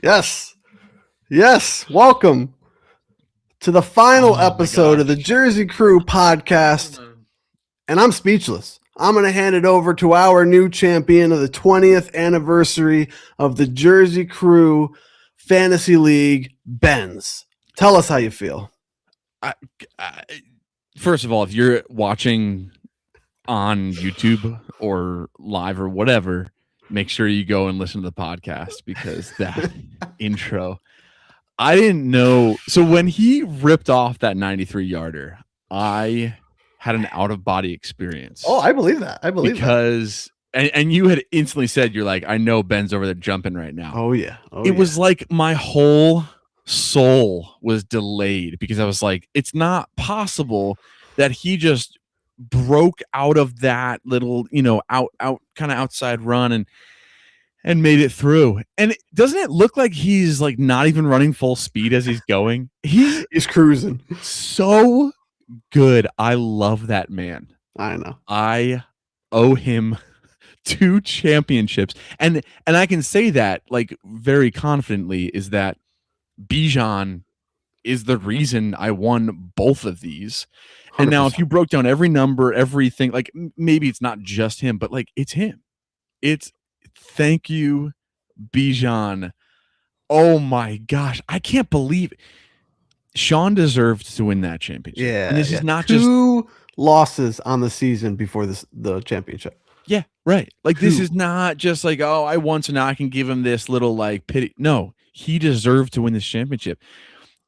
Yes. Yes. Welcome to the final episode of the Jersey Crew podcast. And I'm speechless. I'm going to hand it over to our new champion of the 20th anniversary of the Jersey Crew Fantasy League, BENz. Tell us how you feel. First of all, if you're watching on YouTube or live or whatever, make sure you go and listen to the podcast because that intro, I didn't know. So when he ripped off that 93-yarder, I had an out-of-body experience. Oh, I believe that. Because and you had instantly said, you're like, I know Ben's over there jumping right now. Oh, yeah. It was like my whole soul was delayed because I was like, it's not possible that he just broke out of that little, out kind of outside run and made it through. And doesn't it look like he's like not even running full speed as he's going? He's cruising. So good. I love that man. I know. I owe him 2 championships. And I can say that like very confidently is that Bijan is the reason I won both of these. 100%. And now if you broke down every number, everything, like maybe it's not just him, but like it's him. It's thank you, Bijan. Oh my gosh. I can't believe it. Sean deserved to win that championship. Yeah. And this is not two losses on the season before the championship. Yeah, right. Like this is not just like, oh, I won, so now I can give him this little like pity. No, he deserved to win this championship.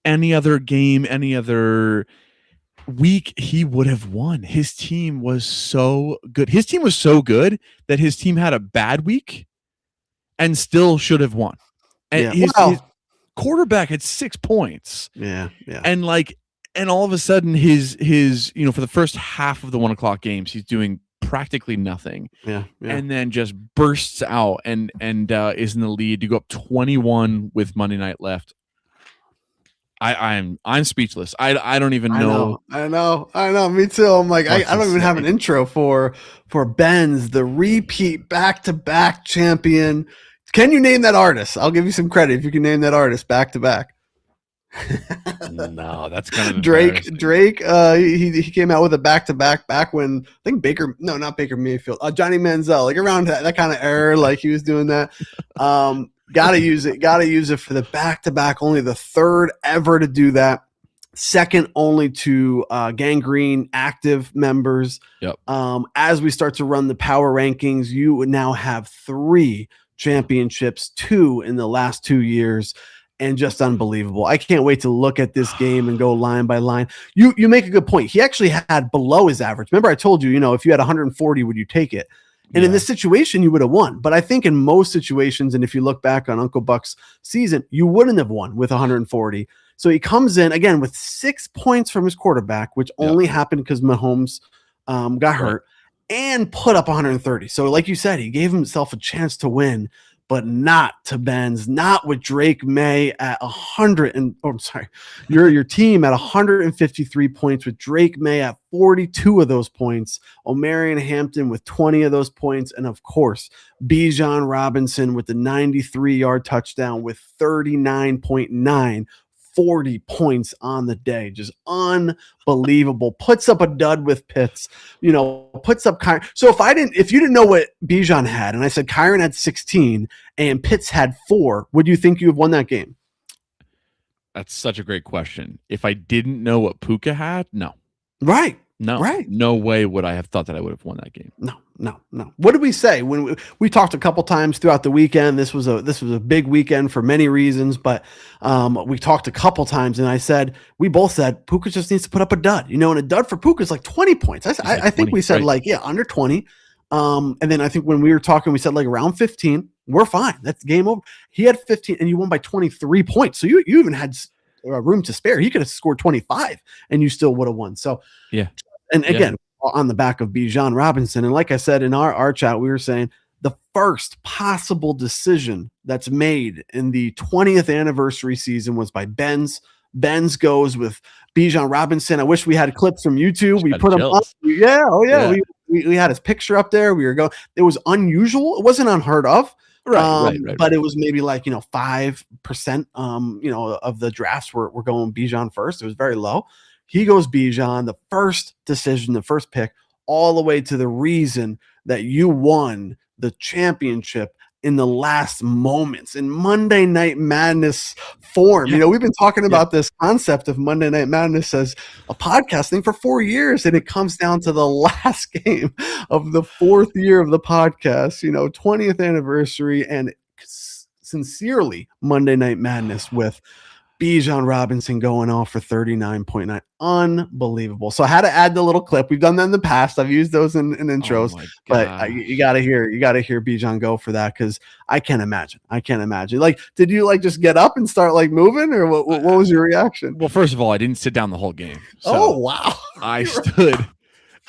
Any other game, any other week, he would have won. His team was so good. His team was so good that his team had a bad week and still should have won. And his quarterback had 6 points. Yeah. And all of a sudden his for the first half of the 1 o'clock games, he's doing practically nothing. Yeah. And then just bursts out and is in the lead to go up 21 with Monday night left. I'm speechless. I don't even know. I know. Me too. I'm like, I don't even have an intro for BENz, the repeat back-to-back champion. Can you name that artist? I'll give you some credit if you can name that artist back-to-back. No, that's kind of Drake. He came out with a back-to-back back when I think not Baker Mayfield, Johnny Manziel, like around that kind of era, like he was doing that. Gotta use it for the back-to-back. Only the third ever to do that. Second only to Gangrene active members. Yep. As we start to run the power rankings, you would now have 3 championships, 2 in the last 2 years. And just unbelievable. I can't wait to look at this game and go line by line. You make a good point. He actually had below his average. Remember I told you, if you had 140, would you take it? And in this situation, you would have won. But I think in most situations, and if you look back on Uncle Buck's season, you wouldn't have won with 140. So he comes in, again, with 6 points from his quarterback, which only happened because Mahomes got hurt, and put up 130. So like you said, he gave himself a chance to win, but not to BENz, not with Drake May at 100 and your team at 153 points with Drake May at 42 of those points, Omarion Hampton with 20 of those points, and of course, Bijan Robinson with the 93-yard touchdown with 39.9 40 points on the day. Just unbelievable. Puts up a dud with Pitts, puts up Kyron. So if you didn't know what Bijan had, and I said Kyron had 16 and Pitts had 4, would you think you have won that game? That's such a great question. If I didn't know what Puka had, no. Right. No. Right. No way would I have thought that I would have won that game. No. What did we say when we talked a couple times throughout the weekend? This was a big weekend for many reasons, but we talked a couple times, and we both said Puka just needs to put up a dud. And a dud for Puka is like 20 points. I think we said under 20. And then I think when we were talking, we said like around 15. We're fine. That's game over. He had 15, and you won by 23 points. So you even had room to spare. He could have scored 25, and you still would have won. So yeah. And again, on the back of Bijan Robinson. And like I said in our chat, we were saying the first possible decision that's made in the 20th anniversary season was by BENz. BENz goes with Bijan Robinson. I wish we had clips from YouTube. We put him up. Yeah. Oh yeah. We had his picture up there. We were going. It was unusual. It wasn't unheard of. Right. But it was maybe like 5% of the drafts were going Bijan first. It was very low. He goes Bijan, the first decision, the first pick, all the way to the reason that you won the championship in the last moments in Monday Night Madness form. Yeah. We've been talking about this concept of Monday Night Madness as a podcast thing for 4 years, and it comes down to the last game of the 4th year of the podcast, 20th anniversary, and sincerely Monday Night Madness with Bijan Robinson going off for 39.9. Unbelievable. So I had to add the little clip. We've done that in the past. I've used those in intros, but you got to hear Bijan go for that, because I can't imagine. Like, did you like just get up and start like moving, or what was your reaction? Well, first of all, I didn't sit down the whole game. So oh, wow. I stood.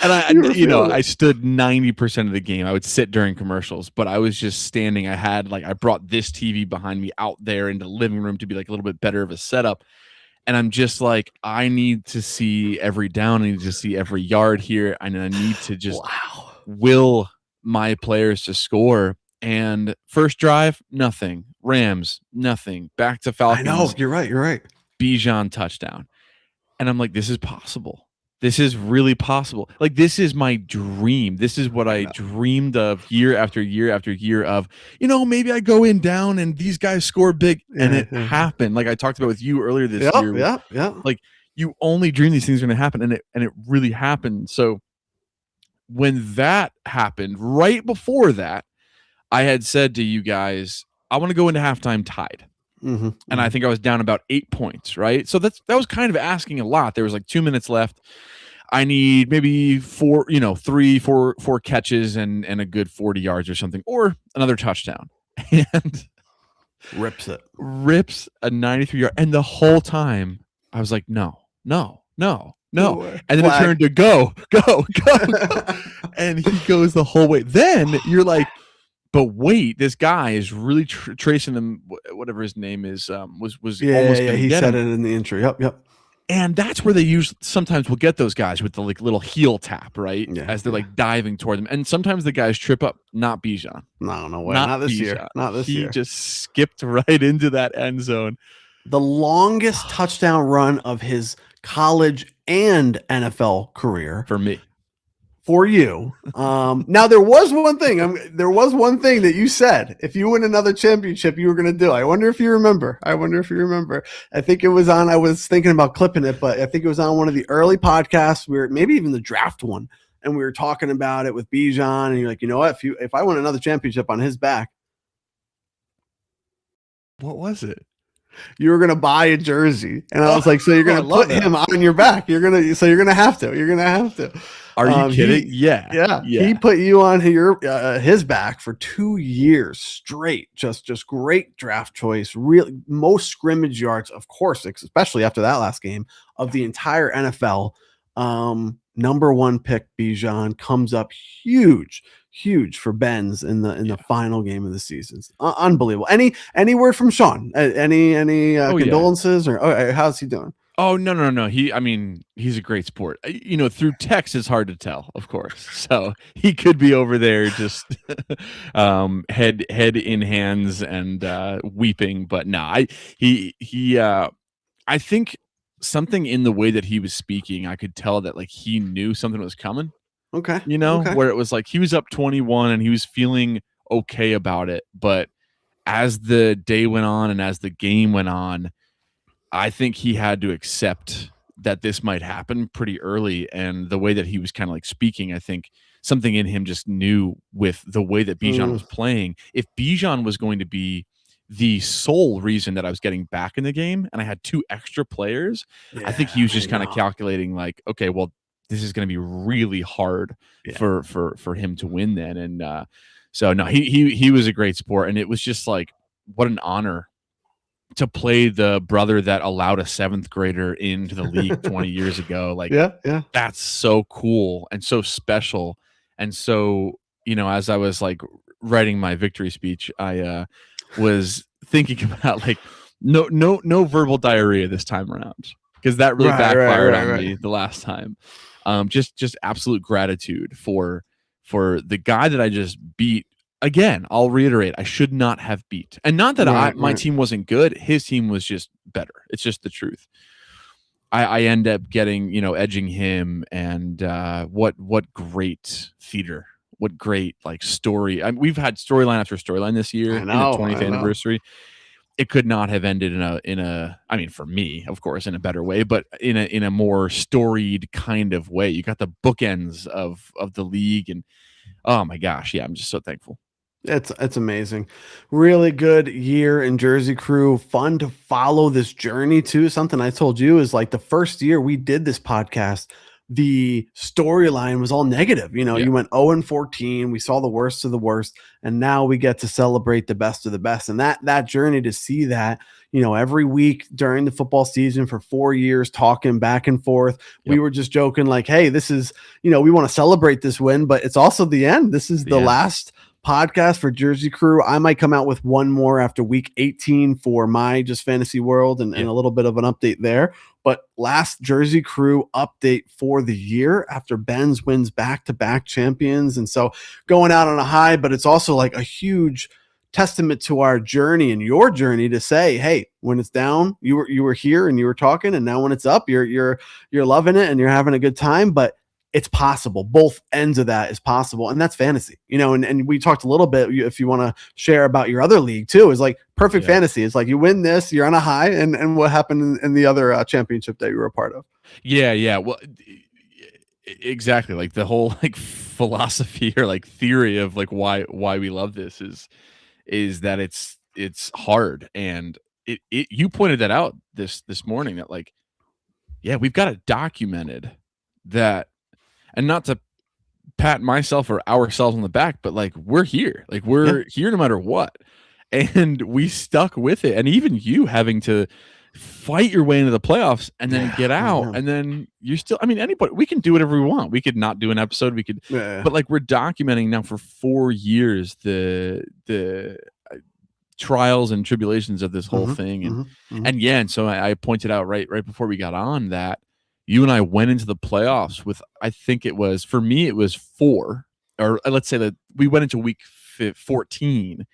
And I stood 90% of the game. I would sit during commercials, but I was just standing. I brought this TV behind me out there into the living room to be like a little bit better of a setup. And I'm just like, I need to see every down. I need to see every yard here. And I need to just will my players to score. And first drive, nothing. Rams, nothing. Back to Falcons. I know. You're right. Bijan touchdown. And I'm like, this is possible. This is really possible. Like, this is my dream. This is what I dreamed of year after year after year of, maybe I go in down and these guys score big, and it happened. Like I talked about with you earlier this year. Yeah. Like, you only dream these things are going to happen, and it really happened. So when that happened, right before that, I had said to you guys, I want to go into halftime tied. Mm-hmm. And I think I was down about 8 points, right? So that was kind of asking a lot. There was like 2 minutes left. I need maybe four catches and a good 40 yards or something, or another touchdown. And rips a 93-yard. And the whole time I was like, no. And then it turned to go. And he goes the whole way. Then you're like, but wait, this guy is really tracing them. Whatever his name is, was almost. He said it in the intro. Yep. And that's where they sometimes will get those guys with the like little heel tap, right? Yeah, as they're like diving toward them. And sometimes the guys trip up. Not Bijan. No way. Not this year. He just skipped right into that end zone. The longest touchdown run of his college and NFL career for me. For you. Now there was one thing that you said, if you win another championship, you were going to do. I wonder if you remember. I think it was I was thinking about clipping it, but I think it was on one of the early podcasts where maybe even the draft one. And we were talking about it with Bijan, and you're like, you know what? If I win another championship on his back. What was it? You were gonna buy a jersey, and I was like, "So you're gonna put him on your back? You're gonna have to." Are you kidding? Yeah. He put you on his back for 2 years straight. Just great draft choice. Really, most scrimmage yards, of course, especially after that last game of the entire NFL. Number 1 pick Bijan comes up huge for BENz in the final game of the season. Unbelievable. Any word from Sean? Any condolences or how's he doing? Oh, no. He's a great sport. Through text it's hard to tell, of course. So he could be over there just head in hands and weeping, but no, I think something in the way that he was speaking, I could tell that like he knew something was coming. Okay. Where it was like he was up 21 and he was feeling okay about it. But as the day went on and as the game went on, I think he had to accept that this might happen pretty early. And the way that he was kind of like speaking, I think something in him just knew with the way that Bijan was playing. If Bijan was going to be the sole reason that I was getting back in the game and I had 2 extra players, I think he was just kind of calculating like, okay, well, this is going to be really hard for him to win then. And so no, he was a great sport. And it was just like, what an honor to play the brother that allowed a 7th grader into the league 20 years ago. Like, that's so cool and so special. And so, as I was like writing my victory speech, I was thinking about like, no verbal diarrhea this time around, because that really backfired on me the last time. Just absolute gratitude for the guy that I just beat again, I'll reiterate, I should not have beat. And not that my Right. team wasn't good. His team was just better. It's just the truth. I end up getting, edging him, and what great theater. What great like story. We've had storyline after storyline this year I in the know. 20th anniversary. It could not have ended in a I mean, for me, of course, in a better way, but in a more storied kind of way. You got the bookends of the league, and oh my gosh, yeah, I'm just so thankful. It's amazing. Really good year in Jersey Crew. Fun to follow this journey too. Something I told you is like the first year we did this podcast, the storyline was all negative. Yeah. You went 0-14. We saw the worst of the worst, and now we get to celebrate the best of the best. And that journey to see that, every week during the football season for 4 years, talking back and forth. We Yep. were just joking, like, hey, this is, we want to celebrate this win, but it's also the end. This is the end. last podcast for Jersey Crew. I might come out with one more after week 18 for my just fantasy world and a little bit of an update there. But last Jersey Crew update for the year after BENz wins back-to-back champions. And so going out on a high, but it's also like a huge testament to our journey and your journey to say, hey, when it's down, you were here and you were talking, and now when it's up, you're loving it and you're having a good time. But it's possible. Both ends of that is possible. And that's fantasy, and we talked a little bit, if you want to share about your other league too, is like perfect fantasy. It's like you win this, you're on a high, and what happened in the other championship that you were a part of. Yeah. Well, exactly. Like the whole like philosophy or like theory of like why we love this is that it's hard. And you pointed that out this morning, that like, yeah, we've got it documented that. And not to pat myself or ourselves on the back, but like we're here. Like we're here no matter what. And we stuck with it. And even you having to fight your way into the playoffs and then get out, and then you're still, I mean, anybody, we can do whatever we want. We could not do an episode. We could, but like we're documenting now for 4 years the trials and tribulations of this whole thing. And so I pointed out right before we got on that you and I went into the playoffs with, I think it was, for me, it was 4, or let's say that we went into week 14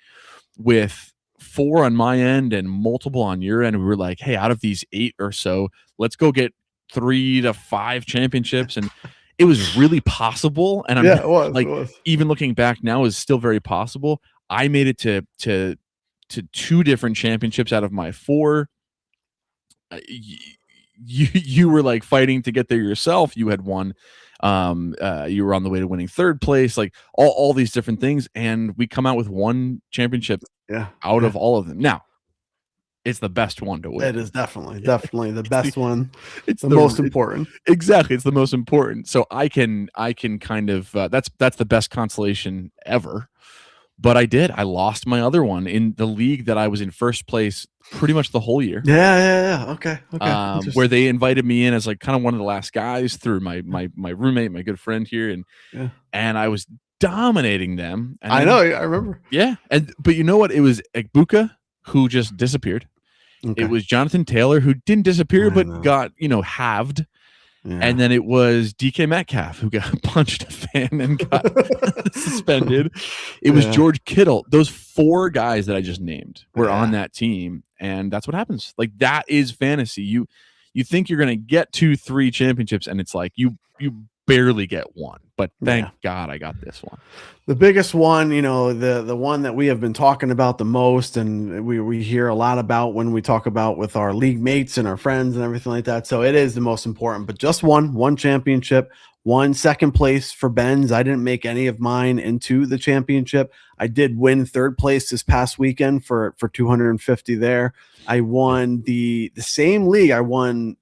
with 4 on my end and multiple on your end. We were like, hey, out of these 8 or so, let's go get 3 to 5 championships. And it was really possible. And it was. Even looking back now, is still very possible. I made it to 2 different championships out of my 4. You were like fighting to get there yourself. You had won. You were on the way to winning 3rd place, like all these different things. And we come out with 1 championship out of all of them. Now it's the best one to win. It is definitely the best one. It's the most important. Exactly. It's the most important. So I can kind of, that's the best consolation ever. But I lost my other one in the league that I was in first place pretty much the whole year. Yeah. Okay. Where they invited me in as like kind of one of the last guys through my roommate, my good friend here. And I was dominating them. And I know. I remember. Yeah. But you know what? It was Egbuka who just disappeared. Okay. It was Jonathan Taylor who didn't disappear, but got, halved. Yeah. And then it was DK Metcalf who got punched a fan and got suspended. It was George Kittle. Those 4 guys that I just named were on that team. And that's what happens. Like that is fantasy. You think you're going to get 2-3 championships, and it's like you barely get 1. But thank God I got this one. The biggest one, the one that we have been talking about the most, and we hear a lot about when we talk about with our league mates and our friends and everything like that. So it is the most important, but just one championship, 1 second place for BENz. I didn't make any of mine into the championship. I did win 3rd place this past weekend for 250 there. I won the same league. I won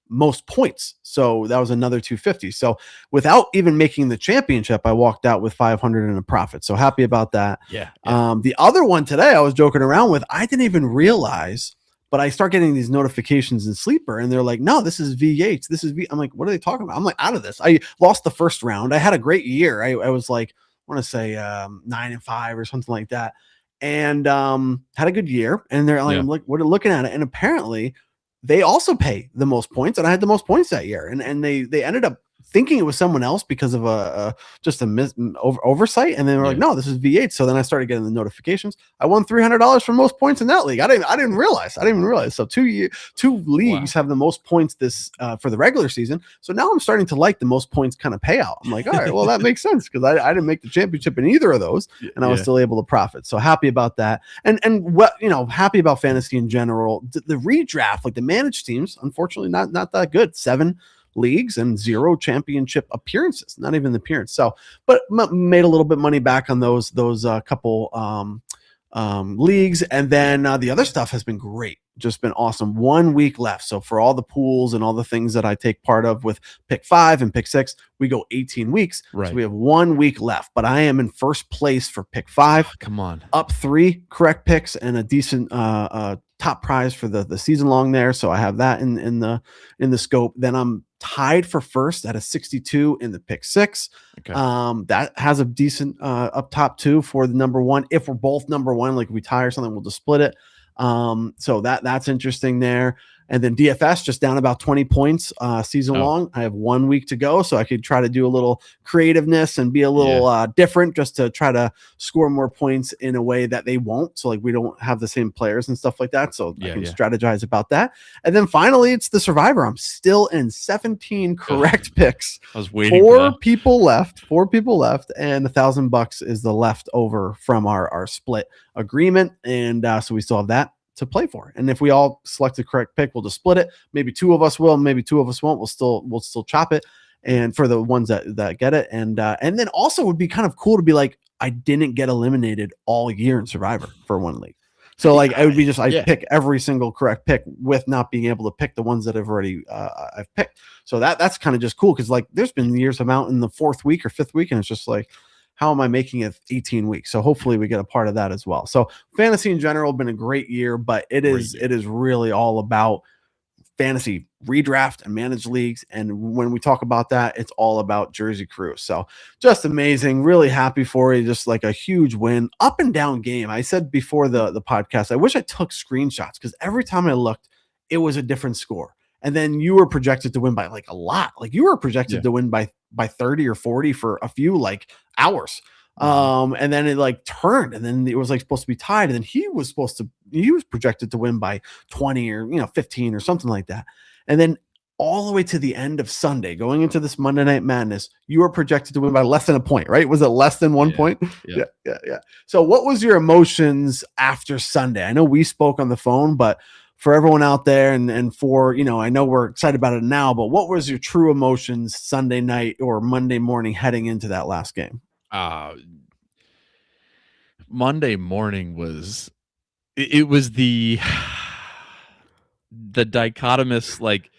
most points, so that was another 250. So without even making the championship, I walked out with 500 in a profit. So happy about that. The other one today I was joking around with, I didn't even realize, but I start getting these notifications in Sleeper, and they're like, no, this is VH, this is V. I'm like, what are they talking about? I'm like, out of this. I lost the first round. I had a great year. I was like, I want to say 9-5 or something like that, and had a good year. And they're like, I'm like, we're looking at it, and apparently they also pay the most points, and I had the most points that year, and they ended up thinking it was someone else because of just a oversight, and then we're like, no, this is V8. So then I started getting the notifications. I won $300 for most points in that league. I didn't even realize. So two leagues have the most points this for the regular season. So now I'm starting to like the most points kind of payout. I'm like, all right, well, that makes sense because I didn't make the championship in either of those, and I was still able to profit. So happy about that, and what happy about fantasy in general. The redraft, like the managed teams, unfortunately not that good. 7 leagues and 0 championship appearances, not even the appearance. So, but made a little bit money back on those couple leagues, and then the other stuff has been great, just been awesome. 1 week left, so for all the pools and all the things that I take part of with pick 5 and pick 6, we go 18 weeks. Right. So we have 1 week left, but I am in first place for pick 5. Come on, up 3 correct picks and a decent top prize for the season long there. So I have that in the scope. Then I'm tied for first at a 62 in the pick 6. Okay. That has a decent up top too for the number 1. If we're both number 1, like we tie or something, we'll just split it. So that's interesting there. And then DFS just down about 20 points season long. I have 1 week to go, so I could try to do a little creativeness and be a little different, just to try to score more points in a way that they won't. So like we don't have the same players and stuff like that. So I can strategize about that. And then finally, it's the Survivor. I'm still in 17 correct picks. I was waiting. 4 people left, and $1,000 is the leftover from our split agreement. And so we still have that to play for. And if we all select the correct pick, we'll just split it. Maybe 2 of us will, maybe 2 of us won't. We'll still chop it. And for the ones that get it. And then also it would be kind of cool to be like, I didn't get eliminated all year in Survivor for 1 league. So like I would be just pick every single correct pick with not being able to pick the ones that I've already I've picked. So that's kind of just cool, because like there's been years I'm out in the 4th week or 5th week, and it's just like, how am I making it 18 weeks? So hopefully we get a part of that as well. So fantasy in general been a great year, but it is really all about fantasy redraft and managed leagues. And when we talk about that, it's all about Jersey Crew. So just amazing. Really happy for you. Just like a huge win, up and down game. I said before the podcast, I wish I took screenshots, because every time I looked, it was a different score. And then you were projected to win by like a lot. Like you were projected to win by 30 or 40 for a few like hours. And then it like turned, and then it was like supposed to be tied. And then he was projected to win by 20 or 15 or something like that. And then all the way to the end of Sunday, going into this Monday Night Madness, you were projected to win by less than a point, right? Was it less than 1 point? Yeah. So what was your emotions after Sunday? I know we spoke on the phone, but for everyone out there and for, I know we're excited about it now, but what was your true emotions Sunday night or Monday morning heading into that last game? Monday morning was the dichotomous, like,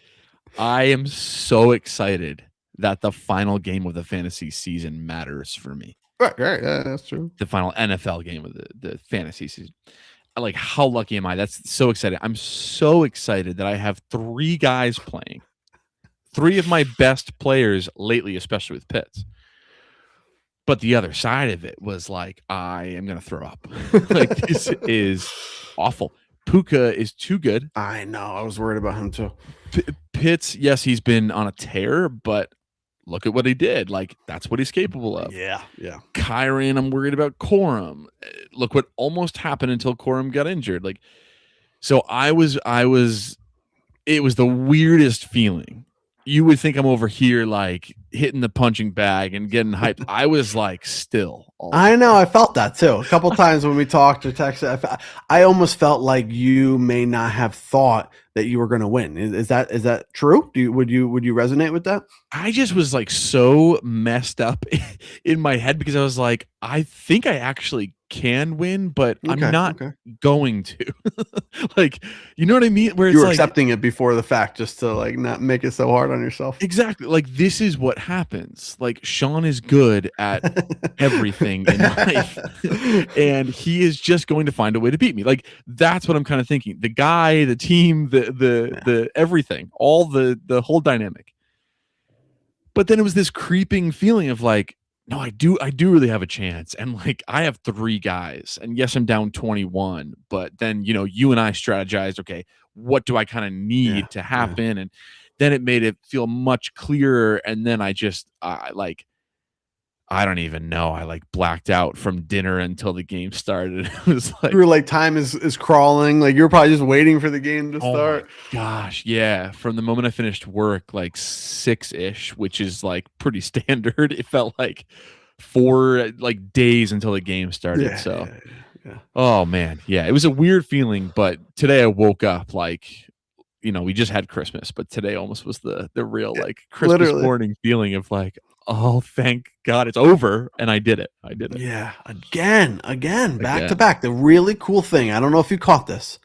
I am so excited that the final game of the fantasy season matters for me. Right. Yeah, that's true. The final NFL game of the fantasy season. Like, how lucky am I? That's so exciting. I'm so excited that I have 3 guys playing. 3 of my best players lately, especially with Pitts. But the other side of it was like, I am going to throw up. Like, this is awful. Puka is too good. I know. I was worried about him too. Pitts, yes, he's been on a tear, but look at what he did. Like, that's what he's capable of. Yeah. Kyron, I'm worried about Corum. Look what almost happened until Corum got injured. Like, so it was the weirdest feeling. You would think I'm over here like hitting the punching bag and getting hyped. I was like still. I know. I felt that too. A couple times when we talked or texted, I almost felt like you may not have thought that you were going to win. Is that true? Would you resonate with that? I just was like so messed up in my head, because I was like, I think I actually can win, but I'm not going to. Like, you know what I mean? Where it's you were like, accepting it before the fact, just to like not make it so hard on yourself. Exactly. Like, this is what happens. Like, Sean is good at everything in life, and he is just going to find a way to beat me. Like, that's what I'm kind of thinking. The guy, the team, the everything, all the whole dynamic. But then it was this creeping feeling of like, no, I do really have a chance. And like, I have 3 guys, and yes, I'm down 21, but then, you and I strategized, okay, what do I kind of need to happen? then it made it feel much clearer. And then I don't even know. I like blacked out from dinner until the game started. It was like, You were like, time is crawling. Like, you're probably just waiting for the game to oh my start. gosh, yeah. From the moment I finished work, like 6-ish, which is like pretty standard, it felt like 4 like days until the game started. So, Yeah. oh man, yeah, it was a weird feeling. But today I woke up like, we just had Christmas, but today almost was the real like Christmas Literally. morning feeling of like, oh, thank God it's over, and I did it. I did it. Yeah, again, back to Again. back. The really cool thing, I don't know if you caught this,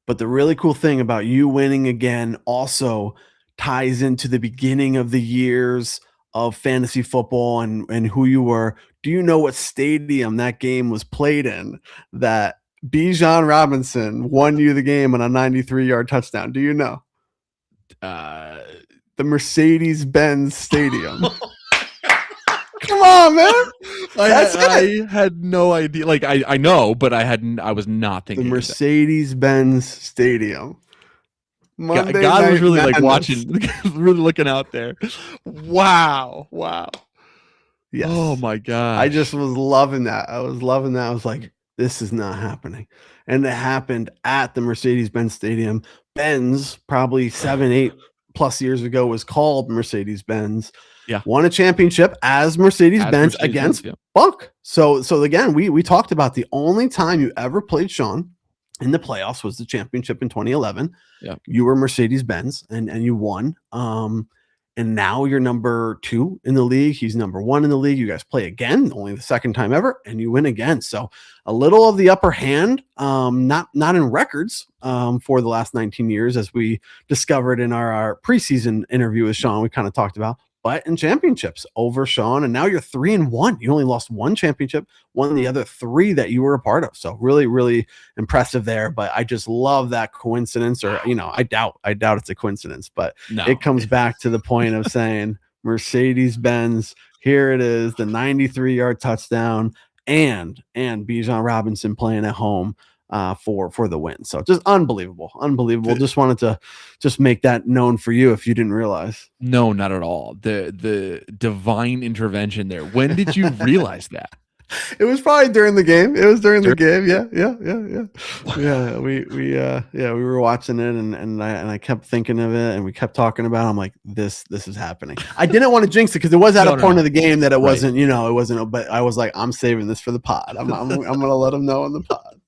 but the really cool thing about you winning again also ties into the beginning of the years of fantasy football and who you were. Do you know what stadium that game was played in that Bijan Robinson won you the game on a 93-yard touchdown? Do you know? Uh, The Mercedes-Benz Stadium. Come on, man. I had no idea. Like I know, but I was not The thinking Mercedes-Benz Stadium. Monday God was Night really like Madness. watching, really looking out there. Wow. Yes. Oh my god. I just was loving that. I was like, this is not happening. And it happened at the Mercedes-Benz Stadium. Benz, probably 7-8 plus years ago, was called Mercedes-Benz. Yeah. Won a championship as Mercedes-Benz against Bunk. So again, we talked about the only time you ever played Sean in the playoffs was the championship in 2011. Yeah. You were Mercedes-Benz and you won. And now you're number 2 in the league. He's number 1 in the league. You guys play again, only the second time ever, and you win again. So a little of the upper hand, not in records for the last 19 years, as we discovered in our preseason interview with Sean. We kind of talked about, but in championships over Sean. And now you're 3-1. You only lost 1 championship, won the other 3 that you were a part of. So really, really impressive there. But I just love that coincidence, or, I doubt it's a coincidence, but it comes back to the point of saying Mercedes-Benz, here it is, the 93-yard touchdown and Bijan Robinson playing at home for the win. So just unbelievable. Just wanted to make that known for you if you didn't realize. No, not at all. The divine intervention there. When did you realize that? It was probably during the game. Yeah. We were watching it and I kept thinking of it and we kept talking about it. I'm like, this is happening. I didn't want to jinx it because it was at a point of the game that it wasn't, it wasn't, but I was like, I'm saving this for the pod. I'm gonna let them know in the pod.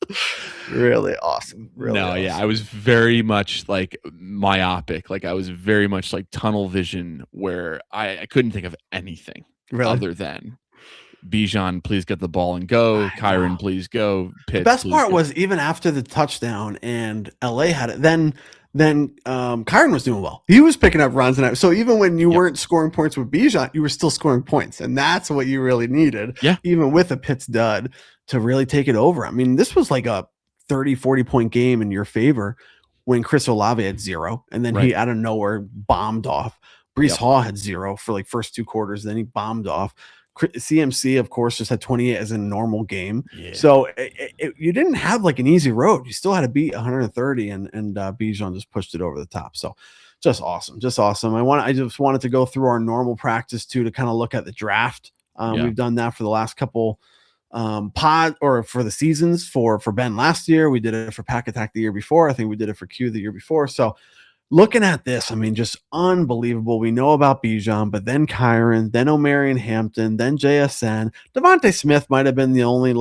Really awesome. Awesome. Yeah, I was very much like myopic. Like I was very much like tunnel vision where I couldn't think of anything other than Bijan, please get the ball and go. Kyron, please go. Pitts, the best part was even after the touchdown and LA had it, then Kyron was doing well. He was picking up runs, and so even when you weren't scoring points with Bijan, you were still scoring points, and that's what you really needed. Yeah, even with a Pitts dud to really take it over. I mean, this was like a 30-40 point game in your favor when Chris Olave had 0, and then he out of nowhere bombed off. Brees Hall had 0 for like first 2 quarters, then he bombed off. CMC, of course, just had 28 as a normal game. Yeah. So you didn't have like an easy road. You still had to beat 130, and Bijan just pushed it over the top. So just awesome. I just wanted to go through our normal practice too, to kind of look at the draft. We've done that for the last couple for the seasons for Ben last year. We did it for Pack Attack the year before. I think we did it for Q the year before. So looking at this, I mean, just unbelievable. We know about Bijan, but then Kyron, then Omarion Hampton, then JSN. Devontae Smith might have been the only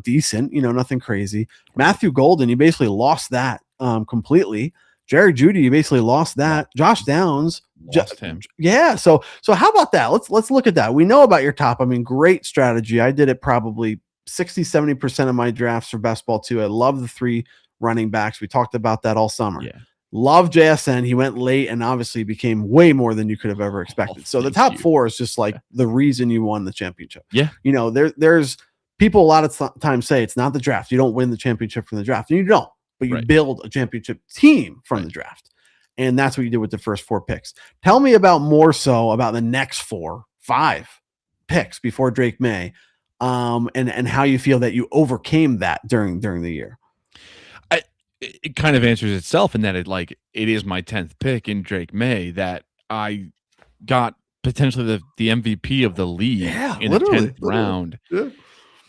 decent, nothing crazy. Matthew Golden, you basically lost that completely. Jerry Jeudy, you basically lost that. Josh Downs, lost him. Yeah. So how about that? Let's look at that. We know about your top. I mean, great strategy. I did it probably 60-70% of my drafts for best ball too. I love the 3 running backs. We talked about that all summer. Yeah. Love JSN. He went late and obviously became way more than you could have ever expected. So the top 4 is just like the reason you won the championship. Yeah. There's people a lot of times say it's not the draft. You don't win the championship from the draft. And you don't, but you build a championship team from the draft. And that's what you did with the first 4 picks. Tell me more so about the next 5 picks before Drake May, and how you feel that you overcame that during the year. it kind of answers itself in that it is my 10th pick in Drake May that I got potentially the MVP of the league Yeah, in the 10th literally. round. Yeah.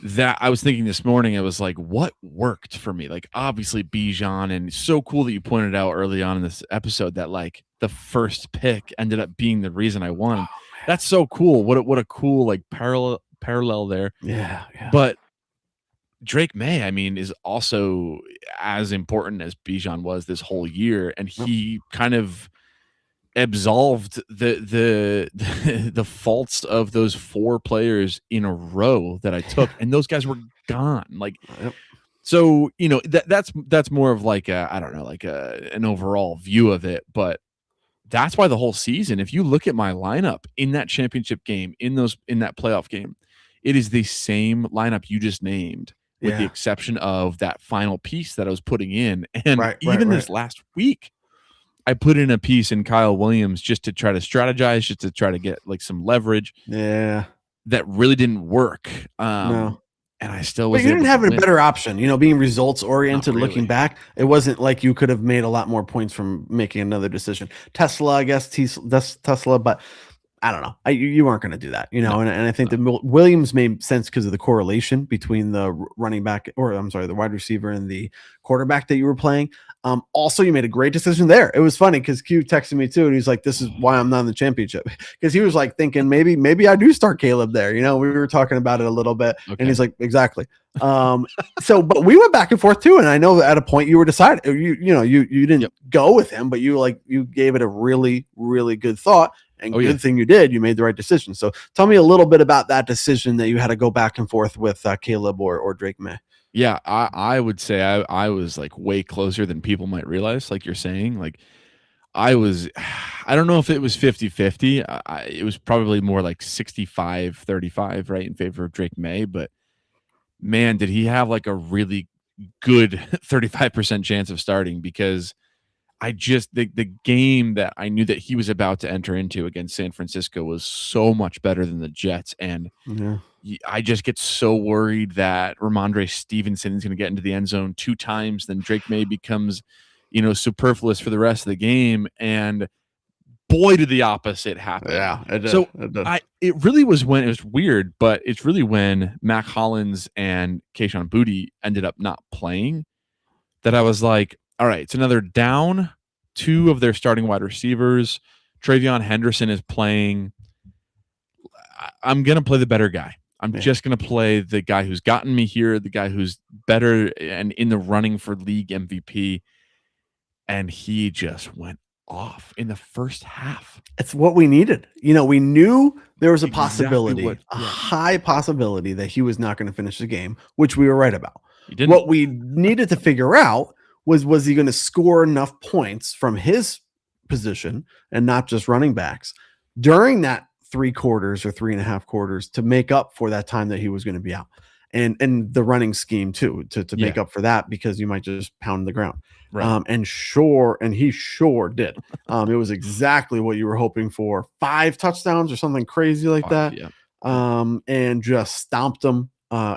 That I was thinking this morning, it was like, what worked for me? Like, obviously Bijan, and it's so cool that you pointed out early on in this episode that like the first pick ended up being the reason I won. That's so cool. What a cool like parallel there. Yeah, yeah. But Drake May, I mean, is also as important as Bijan was this whole year, and Yep. he kind of absolved the faults of those 4 players in a row that I took, and those guys were gone. Like, Yep. so that's more of like I don't know, like an overall view of it, but that's why the whole season, if you look at my lineup in that championship game, in that playoff game, it is the same lineup you just named, with the Yeah. exception of that final piece that I was putting in. And Right, even right. this last week, I put in a piece in Kyle Williams just to try to strategize, just to try to get like some leverage Yeah. that really didn't work. No. And I still But was you able didn't to have a win. better option, being results oriented. Not Looking really. back, it wasn't like you could have made a lot more points from making another decision. Tesla, I guess, that's Tesla, but I don't know. You weren't going to do that, No, and I think no. that Williams made sense because of the correlation between the running back, or I'm sorry, the wide receiver and the quarterback that you were playing. Also, you made a great decision there. It was funny because Q texted me too, and he's like, "This is why I'm not in the championship," because he was like thinking maybe I do start Caleb there. We were talking about it a little bit, Okay. and he's like, exactly. So, but we went back and forth too, and I know that at a point you were decided, you didn't go with him, but you gave it a really, really good thought. And good thing you did. You made the right decision. So tell me a little bit about that decision that you had to go back and forth with Caleb or Drake May. Yeah, I would say I was like way closer than people might realize, like you're saying. Like I don't know if it was 50-50. It was probably more like 65-35, right, in favor of Drake May. But man, did he have like a really good 35% chance of starting, because the game that I knew that he was about to enter into against San Francisco was so much better than the Jets. And I just get so worried that Ramondre Stevenson is going to get into the end zone 2 times. Then Drake May becomes, superfluous for the rest of the game. And boy, did the opposite happen. Yeah, it did. So it did. It really was when, it was weird, but it's really when Mac Hollins and Kayshon Boutte ended up not playing that I was like, all right, it's another down. 2 of their starting wide receivers. Travion Henderson is playing. I'm going to play the better guy. I'm just going to play the guy who's gotten me here, the guy who's better and in the running for league MVP. And he just went off in the first half. It's what we needed. We knew there was a possibility, a high possibility that he was not going to finish the game, which we were right about. What we needed to figure out was he going to score enough points from his position and not just running backs during that 3 quarters or 3.5 quarters to make up for that time that he was going to be out, and the running scheme too to make up for that, because you might just pound the ground. Right. And he sure did. It was exactly what you were hoping for. 5 touchdowns or something crazy like that. Yeah. And just stomped them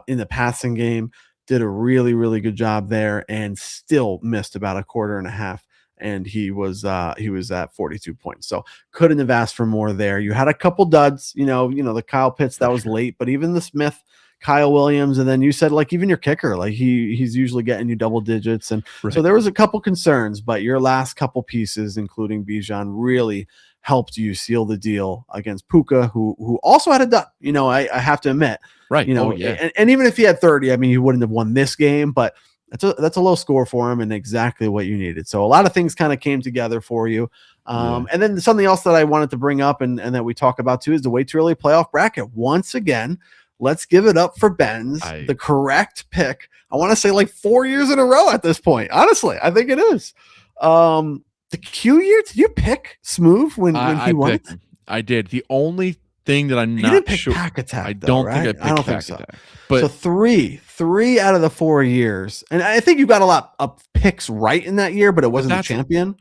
in the passing game. Did a really, really good job there, and still missed about 1.5 quarters. And he was at 42 points. So couldn't have asked for more there. You had a couple duds, the Kyle Pitts, that was late, but even the Smith, Kyle Williams, and then you said like even your kicker, like he's usually getting you double digits. And so there was a couple concerns, but your last couple pieces, including Bijan, really helped you seal the deal against Puka, who also had a dud. I have to admit, right? And even if he had 30, I mean, he wouldn't have won this game, but that's a low score for him and exactly what you needed. So a lot of things kind of came together for you. And then something else that I wanted to bring up and that we talk about too is the way too early playoff bracket. Once again, let's give it up for BENz, the correct pick. I want to say like 4 years in a row at this point. Honestly, I think it is. The Q year, did you pick Smooth when he won? I did. The only thing that I'm not sure. Pack Attack, I don't think I picked Pack think so. Attack. But so three out of the 4 years, and I think you got a lot of picks right in that year, but it wasn't the champion.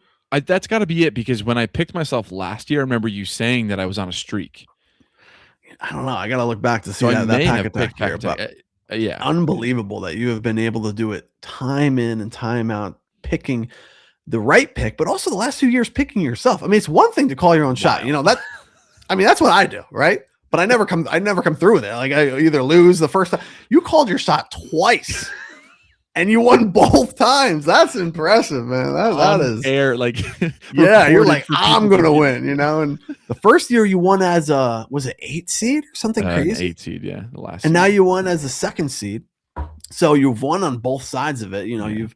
That's got to be it, because when I picked myself last year, I remember you saying that I was on a streak. I don't know. I got to look back to see that Pack Attack year, but yeah, unbelievable that you have been able to do it time in and time out picking the right pick, but also the last 2 years picking yourself. I mean, it's one thing to call your own shot. That's what I do, right? But I never come through with it. Like I either lose the first time. You called your shot twice. And you won both times. That's impressive, man. That is air, like yeah. You're like, I'm gonna win, And the first year you won as was it 8 seed or something crazy? 8 seed, yeah. The last, and now you won as a 2nd seed. So you've won on both sides of it. You've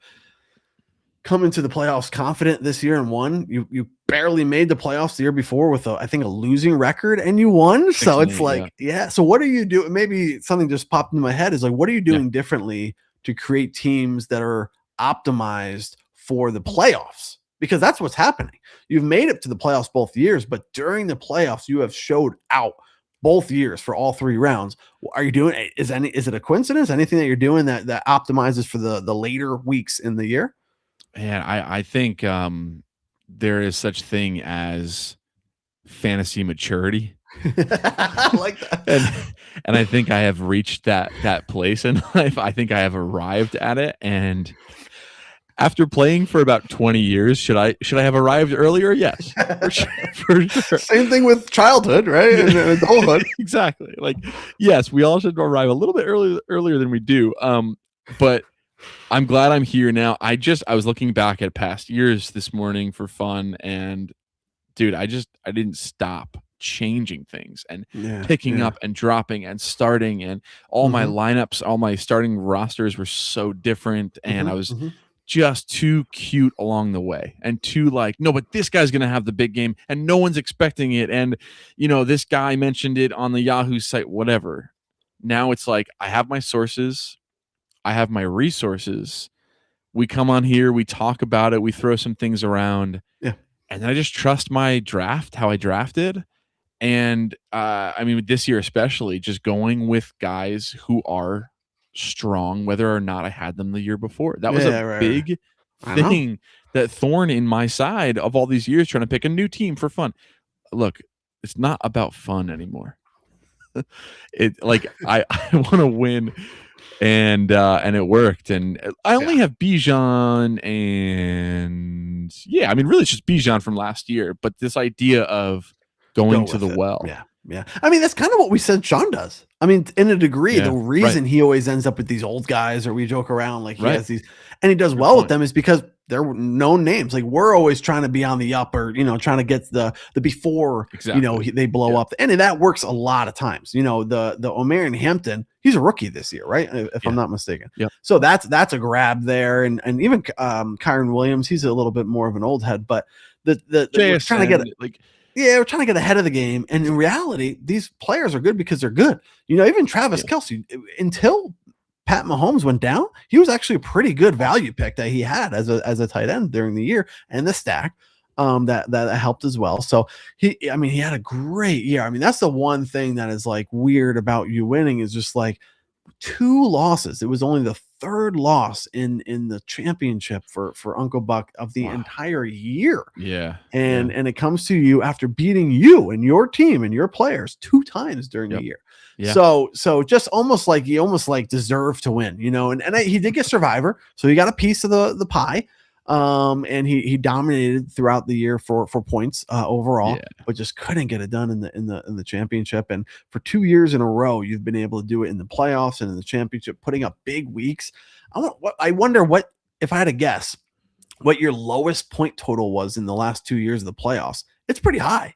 come into the playoffs confident this year and won. You barely made the playoffs the year before with I think a losing record, and you won. So it's like, yeah. So what are you doing? Maybe something just popped into my head is like, what are you doing differently to create teams that are optimized for the playoffs? Because that's what's happening. You've made it to the playoffs both years, but during the playoffs, you have showed out both years for all 3 rounds. Are you doing? Is it a coincidence? Anything that you're doing that optimizes for the later weeks in the year? Yeah, I think there is such thing as fantasy maturity. I like that. And I think I have reached that place in life. I think I have arrived at it. And after playing for about 20 years, should I have arrived earlier? Yes, for sure. Same thing with childhood, right? And adulthood. Exactly. Like, yes, we all should arrive a little bit earlier than we do. But I'm glad I'm here now. I was looking back at past years this morning for fun, and dude, I didn't stop changing things and picking up and dropping and starting, and all my lineups, all my starting rosters were so different, and I was just too cute along the way, and too like, no, but this guy's gonna have the big game and no one's expecting it, and this guy mentioned it on the Yahoo site, whatever. Now it's like, I have my sources, I have my resources, we come on here, we talk about it, we throw some things around, and I just trust my draft, how I drafted. And I mean, this year especially, just going with guys who are strong, whether or not I had them the year before. That was a big thing, that thorn in my side of all these years trying to pick a new team for fun. Look, it's not about fun anymore. I want to win, and it worked. And I only have Bijan, and I mean, really it's just Bijan from last year. But this idea of going to the well. Yeah. I mean, that's kind of what we said Sean does. I mean, in a degree, the reason he always ends up with these old guys, or we joke around like he has these, and he does well with them, is because they're known names. Like, we're always trying to be on the up, or trying to get the before they blow up, and that works a lot of times. The Omarion Hampton, he's a rookie this year, right? If I'm not mistaken. So that's a grab there, and even Kyron Williams, he's a little bit more of an old head, but we're trying to get we're trying to get ahead of the game. And in reality, these players are good because they're good. Even Travis Kelce, until Pat Mahomes went down, he was actually a pretty good value pick that he had as a tight end during the year, and the stack that helped as well. So he had a great year. I mean, that's the one thing that is like weird about you winning, is just like 2 losses. It was only the 3rd loss in the championship for Uncle Buck of the entire year. And it comes to you after beating you and your team and your players 2 times during the year. So just almost like he deserved to win, and he did get Survivor, so he got a piece of the pie. And he dominated throughout the year for points overall, but just couldn't get it done in the championship. And for 2 years in a row, you've been able to do it in the playoffs and in the championship, putting up big weeks. I wonder what, if I had to guess, what your lowest point total was in the last 2 years of the playoffs. It's pretty high.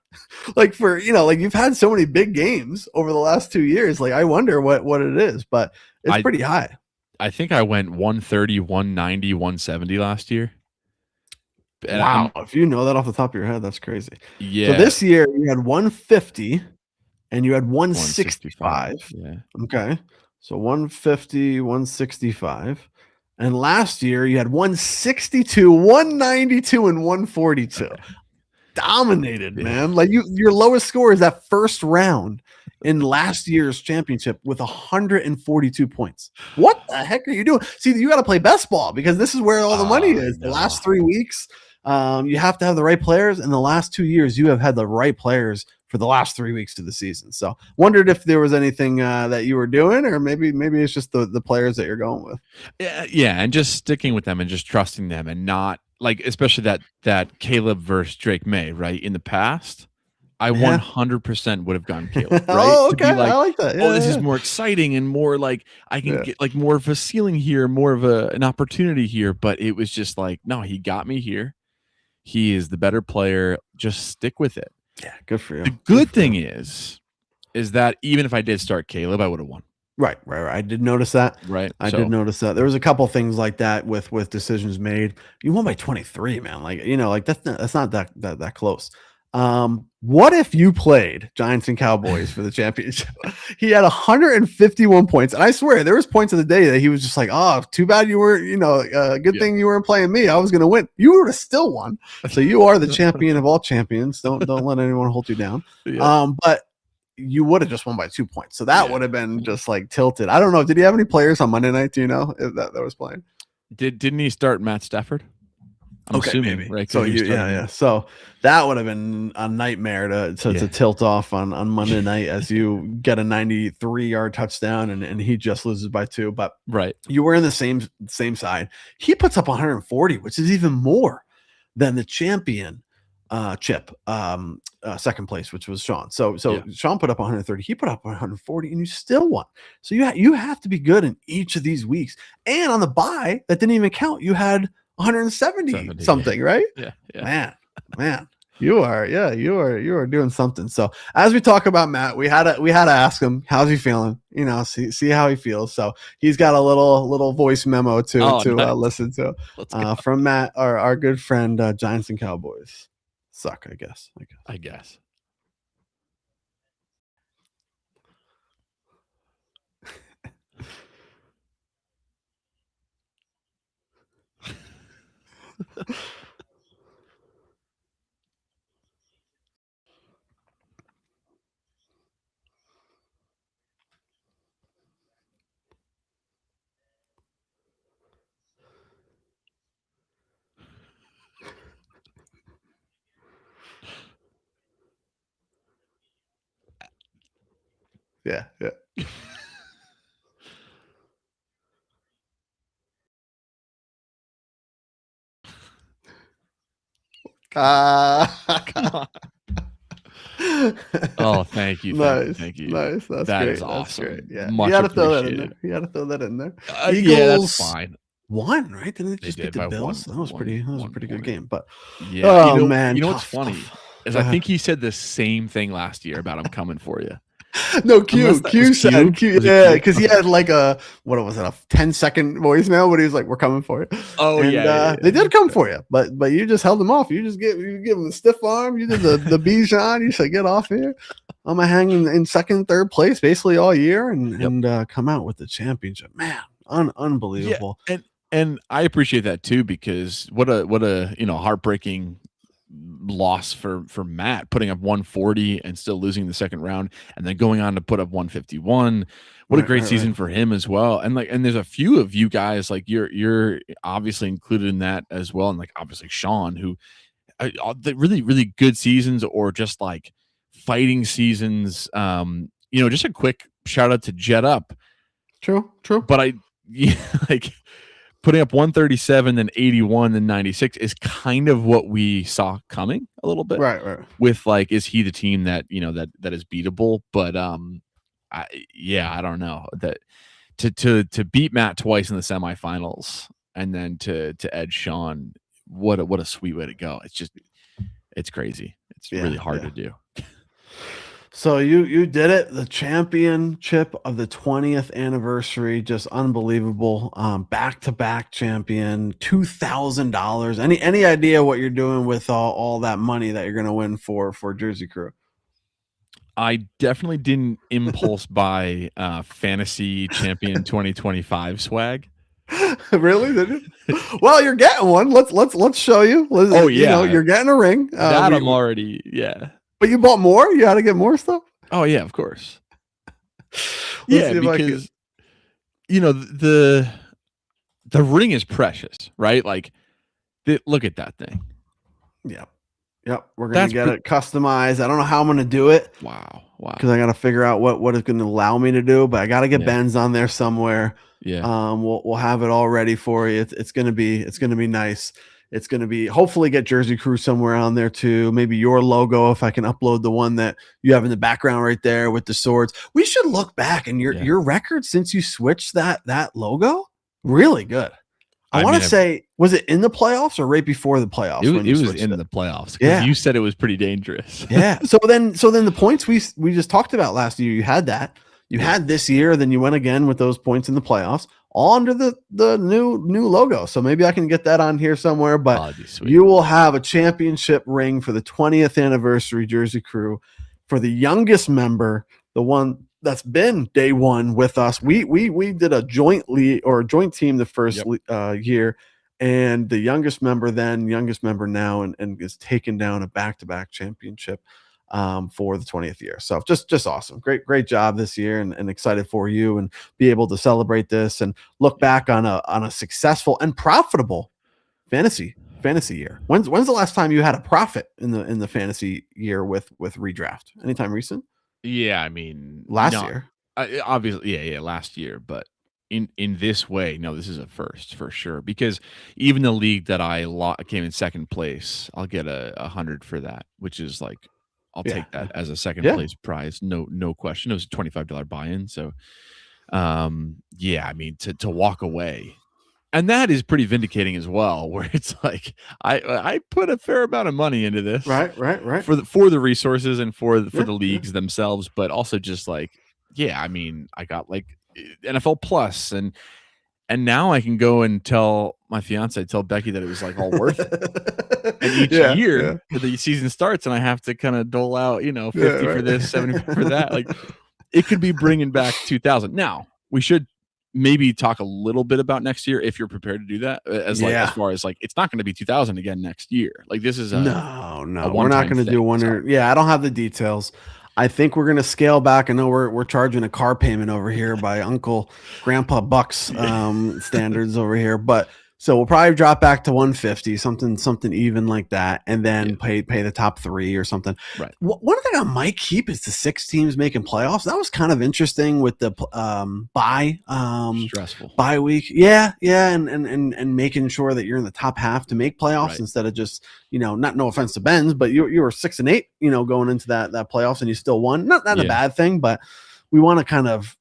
Like, for you've had so many big games over the last 2 years. Like, I wonder what it is, but it's pretty high. I think I went 130, 190, 170 last year. And wow. If you know that off the top of your head, that's crazy. So this year you had 150 and you had 165. Okay. So 150, 165. And last year you had 162, 192, and 142. Dominated, man. Like, your lowest score is that first round in last year's championship with 142 points. What the heck are you doing? See, you got to play best ball, because this is where all the money is. The last 3 weeks, you have to have the right players. And the last 2 years, you have had the right players for the last 3 weeks of the season. So wondered if there was anything that you were doing, or maybe it's just the players that you're going with. Yeah, and just sticking with them and just trusting them, and not like, especially that Caleb versus Drake May, right? In the past, I 100% would have gone Caleb, right? Oh, To okay. be like, I like that. oh, this is more exciting and more like I can get like more of a ceiling here, more of an opportunity here. But it was just like, no, he got me here. He is the better player. Just stick with it. Yeah, good for you. The good thing is that even if I did start Caleb, I would have won. Right. I did notice that. Right. I did notice that. There was a couple things like that with decisions made. You won by 23, man. Like, like that's not that close. What if you played Giants and Cowboys for the championship? He had 151 points, and I swear there was points of the day that he was just like, "Oh, too bad you were, good thing you weren't playing me. I was going to win. You would have still won. So you are the champion of all champions. Don't let anyone hold you down." But you would have just won by 2 points. So that would have been just like tilted. I don't know. Did he have any players on Monday night? Do you know if that was playing? Didn't he start Matt Stafford? I'm assuming, maybe. Right? So So that would have been a nightmare to tilt off on Monday night as you get a 93-yard touchdown and he just loses by 2. But you were in the same side. He puts up 140, which is even more than the champion Chip, second place, which was Sean. So Sean put up 130, he put up 140, and you still won. So you have to be good in each of these weeks. And on the bye, that didn't even count. You had 170 something, right? Yeah. Man. You are doing something. So as we talk about Matt, we had to ask him, how's he feeling? See how he feels. So he's got a little voice memo to listen to from Matt, our good friend, Giants and Cowboys. Suck, I guess. Yeah. Come on. Oh, thank you. Nice. Thank you. Nice. That's that great. Is awesome. Great. Yeah. Much you had to throw that in appreciated. there. You had to throw that in there. Yeah, that's fine. Won, right? Didn't they just beat the Bills? That was a pretty good game. But man, you know what's funny is I think he said the same thing last year about him coming for you. No, Q said Q, yeah, because he had like a 10-second voicemail, but he was like, "We're coming for you." Oh, and, they did come for you, but you just held them off. You give him the stiff arm. You did the Bijan. You said, "Get off here." I'm gonna hang in second, third place basically all year and come out with the championship. Man, unbelievable. Yeah, and I appreciate that too, because what a heartbreaking loss for Matt, putting up 140 and still losing the second round, and then going on to put up 151. What a great season for him as well. And there's a few of you guys, like you're obviously included in that as well, and like obviously Sean, who the really, really good seasons, or just like fighting seasons. Just a quick shout out to Jet Up. True. But like putting up 137, then 81, then 96 is kind of what we saw coming a little bit. Right. With like, is he the team that that is beatable? But I don't know, that to beat Matt twice in the semifinals and then to edge Sean, what a sweet way to go. It's crazy. It's really hard to do. So you did it, the championship of the 20th anniversary, just unbelievable. Back-to-back champion, $2,000. Any idea what you're doing with all that money that you're going to win for Jersey Crew? I definitely didn't impulse buy fantasy champion 2025 swag. Really? Did you? Well, you're getting one. Let's show you. You're getting a ring. That I'm already. But you bought more? You had to get more stuff? Oh, yeah, of course. Because the ring is precious, right? Like, look at that thing. Yeah. Yep, we're gonna That's get it customized. I don't know how I'm gonna do it wow. because I got to figure out what it's gonna allow me to do. But I got to get Yeah. BENz on there somewhere. Yeah. We'll have it all ready for you. It's gonna be nice. It's gonna be hopefully get Jersey Crew somewhere on there too. Maybe your logo if I can upload the one that you have in the background right there with the swords. We should look back and your record since you switched that logo. Really good. I want to say, was it in the playoffs or right before the playoffs when you it was switched in it? the playoffs because Yeah. you said it was pretty dangerous. Yeah. So then the points we just talked about last year, you had that. You had this year, then you went again with those points in the playoffs, all under the new logo. So maybe I can get that on here somewhere. But you will have a championship ring for the 20th anniversary Jersey Crew for the youngest member, the one that's been day one with us. We did a joint team the first year, and the youngest member then, youngest member now, and is taking down a back-to-back championship for the 20th year. So just awesome. Great job this year, and excited for you and be able to celebrate this and look back on a successful and profitable fantasy year. When's the last time you had a profit in the fantasy year with redraft? Anytime recent? Yeah, I mean, Last year. Obviously, last year, but in this way, no, this is a first for sure. Because even the league that I came in second place, I'll get 100 for that, which is like, I'll take that as a second place prize, no question. It was a $25 buy-in, so yeah, I mean, to walk away. And that is pretty vindicating as well, where it's like I put a fair amount of money into this, right, for the resources and for the leagues themselves, but also just like, yeah, I mean, I got like NFL Plus, and now I can go and tell my fiance, tell Becky that it was like all worth it. And each year the season starts, and I have to kind of dole out, 50 for this, 70 for that. Like, it could be bringing back 2,000. Now we should maybe talk a little bit about next year if you're prepared to do that, as far as like, it's not going to be 2,000 again next year. Like, this is no, we're not going to do one year. Yeah, I don't have the details. I think we're going to scale back. I know we're charging a car payment over here by Grandpa Buck's standards over here, but so we'll probably drop back to 150, something even like that, and then pay the top three or something. Right. One thing I might keep is the 6 teams making playoffs. That was kind of interesting with the stressful bye week. Yeah, and making sure that you're in the top half to make playoffs instead of just, no offense to BENz, but you were 6-8, going into that playoffs, and you still won. Not a bad thing, but we want to kind of,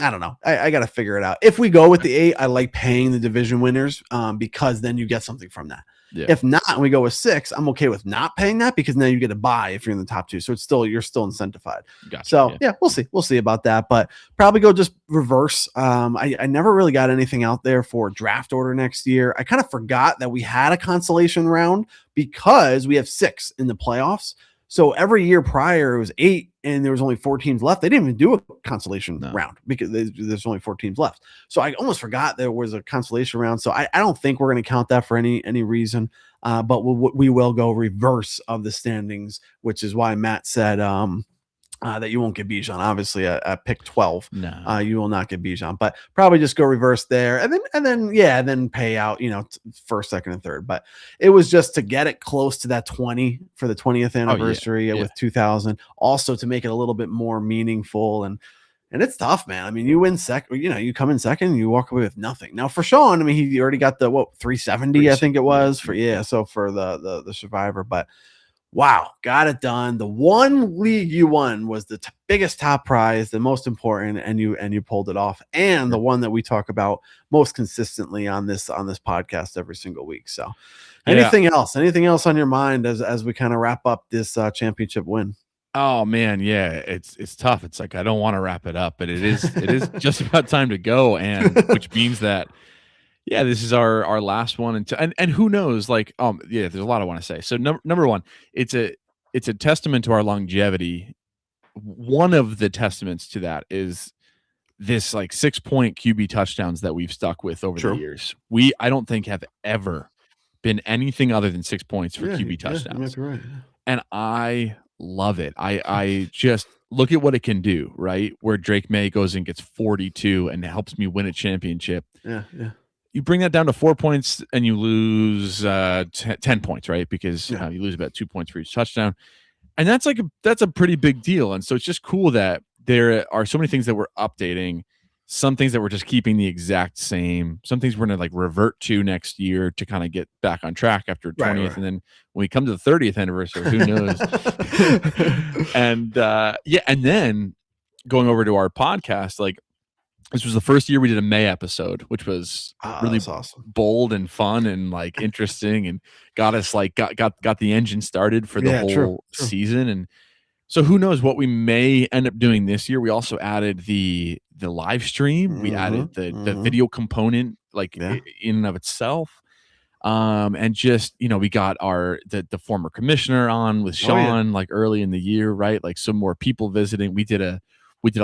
I don't know. I got to figure it out. If we go with the 8, I like paying the division winners because then you get something from that. Yeah. If not, and we go with 6, I'm okay with not paying that because now you get a buy if you're in the top 2. So you're still incentivized. Gotcha, so we'll see. We'll see about that, but probably go just reverse. I never really got anything out there for draft order next year. I kind of forgot that we had a consolation round because we have 6 in the playoffs. So every year prior, it was 8, and there was only 4 teams left. They didn't even do a consolation round because there's only 4 teams left. So I almost forgot there was a consolation round. So I don't think we're going to count that for any reason. But we will go reverse of the standings, which is why Matt said that you won't get Bijan. Obviously, at pick 12, you will not get Bijan. But probably just go reverse there, and then pay out, first, second, and third. But it was just to get it close to that 20 for the 20th anniversary with 2,000. Also to make it a little bit more meaningful, and it's tough, man. I mean, you win second, you come in second, and you walk away with nothing. Now for Sean, I mean, he already got the 370, I think it was for So for the survivor, but. Wow, got it done. The one league you won was the biggest top prize, the most important, and you pulled it off. And the one that we talk about most consistently on this podcast every single week. So, anything else on your mind as we kind of wrap up this championship win? Oh man, yeah, it's tough. It's like I don't want to wrap it up, but it is just about time to go, and which means that. Yeah, this is our last one, and who knows? Like, there's a lot I want to say. So number one, it's a testament to our longevity. One of the testaments to that is this like 6-point QB touchdowns that we've stuck with over the years. I don't think have ever been anything other than 6 points for QB touchdowns. Right. And I love it. I just look at what it can do, right? Where Drake May goes and gets 42 and helps me win a championship. Yeah. you bring that down to 4 points and you lose 10 points, right? Because you lose about 2 points for each touchdown. And that's a pretty big deal. And so it's just cool that there are so many things that we're updating, some things that we're just keeping the exact same, some things we're going to like revert to next year to kind of get back on track after 20th. Right. And then when we come to the 30th anniversary, who knows? And and then going over to our podcast, like this was the first year we did a May episode, which was really awesome, bold and fun and like interesting, and got us like got the engine started for the whole season. And so who knows what we may end up doing this year. We also added the live stream. We added the video component like in and of itself. And just, we got the former commissioner on with Sean like early in the year, right? Like some more people visiting. We did a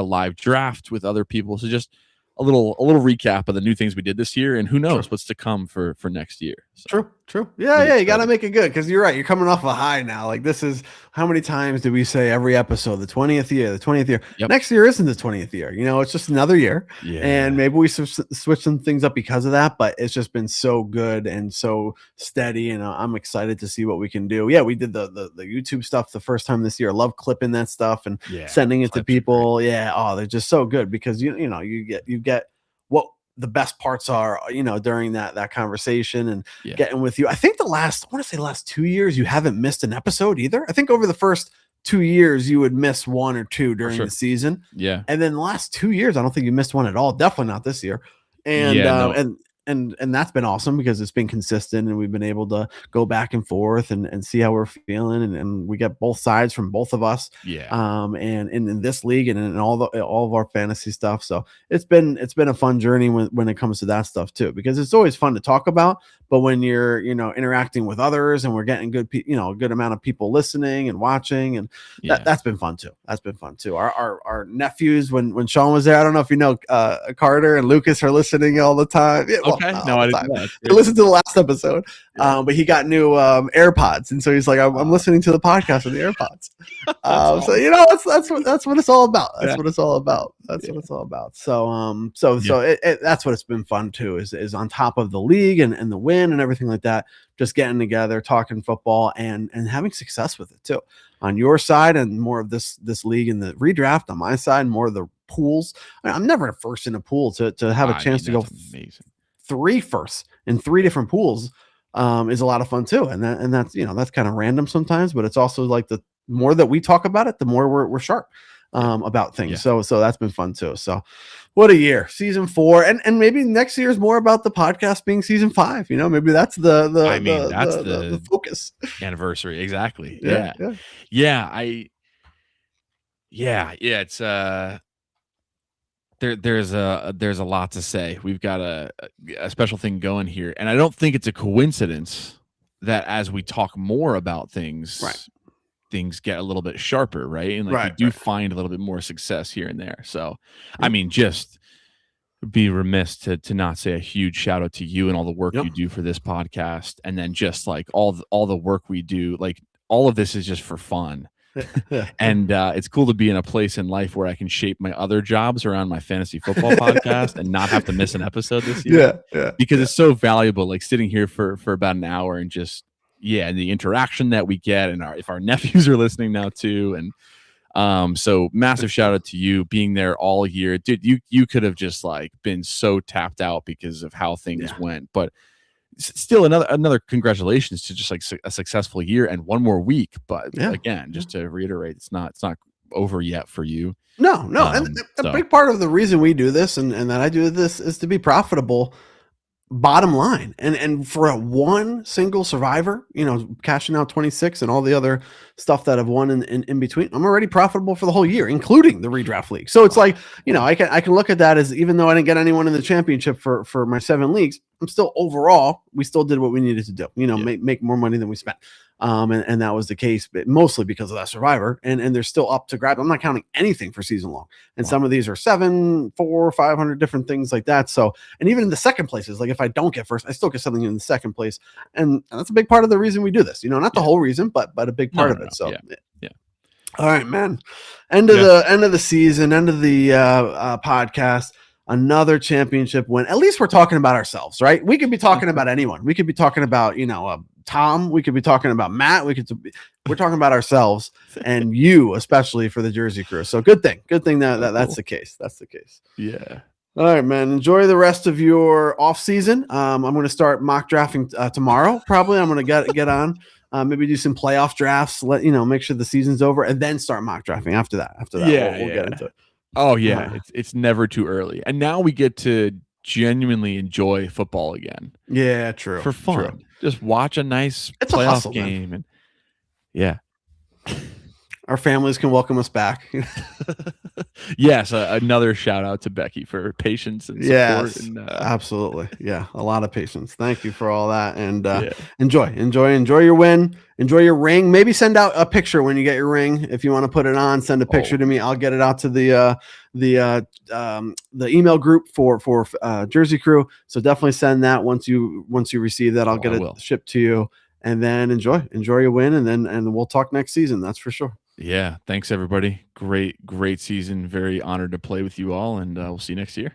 live draft with other people. So just a little recap of the new things we did this year, and who knows what's to come for next year. So, True. Yeah. You got to make it good, because you're right. You're coming off a high now. Like, this is, how many times do we say every episode, the 20th year? Yep. Next year isn't the 20th year. It's just another year. Yeah. And maybe we switch some things up because of that, but it's just been so good and so steady. And I'm excited to see what we can do. Yeah. We did the YouTube stuff the first time this year. I love clipping that stuff and sending it to people. Yeah. Oh, they're just so good, because you get what the best parts are, during that conversation and getting with you. I think the last 2 years, you haven't missed an episode either. I think over the first 2 years, you would miss one or two during the season. Yeah. And then the last 2 years, I don't think you missed one at all. Definitely not this year. And that's been awesome, because it's been consistent, and we've been able to go back and forth and see how we're feeling, and we get both sides from both of us. And in this league and in all of our fantasy stuff. So it's been a fun journey when it comes to that stuff too, because it's always fun to talk about, but when you're interacting with others, and we're getting a good amount of people listening and watching, and that's been fun too. Our nephews, when Sean was there, I don't know if you know, Carter and Lucas are listening all the time. Okay. No, I didn't know. I listened to the last episode, but he got new AirPods, and so he's like, I'm listening to the podcast with the AirPods. So that's what it's all about. That's what it's all about. That's what it's all about. So that's what it's been fun too, is on top of the league and the win and everything like that, just getting together, talking football, and having success with it too. On your side, and more of this league in the redraft. On my side, more of the pools. I'm never first in a pool to have a chance to go amazing. 3 firsts in 3 different pools is a lot of fun too. And that's that's kind of random sometimes, but it's also like the more that we talk about it, the more we're sharp about things. So that's been fun too. So what a year, season 4, and maybe next year is more about the podcast being season 5. Maybe that's the focus anniversary. Exactly. It's there's a lot to say. We've got a special thing going here, and I don't think it's a coincidence that as we talk more about things, things get a little bit sharper, right? And we do find a little bit more success here and there. So, I mean, just be remiss to not say a huge shout out to you and all the work you do for this podcast, and then just like all the work we do. Like, all of this is just for fun. And it's cool to be in a place in life where I can shape my other jobs around my fantasy football podcast and not have to miss an episode this year. Because it's so valuable, like sitting here for about an hour and just and the interaction that we get, and if our nephews are listening now too. And so massive shout out to you being there all year, dude. You could have just like been so tapped out because of how things went, but still another congratulations to just like a successful year and one more week. But again, just to reiterate, it's not over yet for you. No. And a big part of the reason we do this and that I do this is to be profitable, bottom line. And for a one single survivor, cashing out 26 and all the other stuff that I've won in between, I'm already profitable for the whole year, including the redraft league. So it's like, I can look at that as, even though I didn't get anyone in the championship for my 7 leagues, I'm still overall, we still did what we needed to do, make more money than we spent. And that was the case, but mostly because of that survivor, and they're still up to grab. I'm not counting anything for season long. And some of these are 700, 400, 500 different things like that. So, and even in the second places, like if I don't get first, I still get something in the second place. And that's a big part of the reason we do this, not the whole reason, but a big part of it. So all right, man. End of the season, end of the podcast. another championship win. At least we're talking about ourselves, right? We could be talking about anyone. We could be talking about, Tom. We could be talking about Matt. We're talking about ourselves and you, especially for the Jersey Crew. So good thing that's the case. That's the case. Yeah. All right, man. Enjoy the rest of your off season. I'm going to start mock drafting tomorrow. Probably I'm going to get on. Maybe do some playoff drafts. Make sure the season's over, and then start mock drafting after that. Yeah, we'll get into it. Oh yeah, it's never too early, and now we get to genuinely enjoy football again. Yeah, true. For fun, true. Just watch a nice playoff game, and yeah. Our families can welcome us back. Yes, another shout out to Becky for her patience and support. Yes, and, absolutely. Yeah, a lot of patience. Thank you for all that. And enjoy your win. Enjoy your ring. Maybe send out a picture when you get your ring. If you want to put it on, send a picture to me. I'll get it out to the email group for Jersey Crew. So definitely send that once you receive that. I'll get it shipped to you. And then enjoy your win, and we'll talk next season. That's for sure. Yeah. Thanks everybody. Great season. Very honored to play with you all, and we'll see you next year.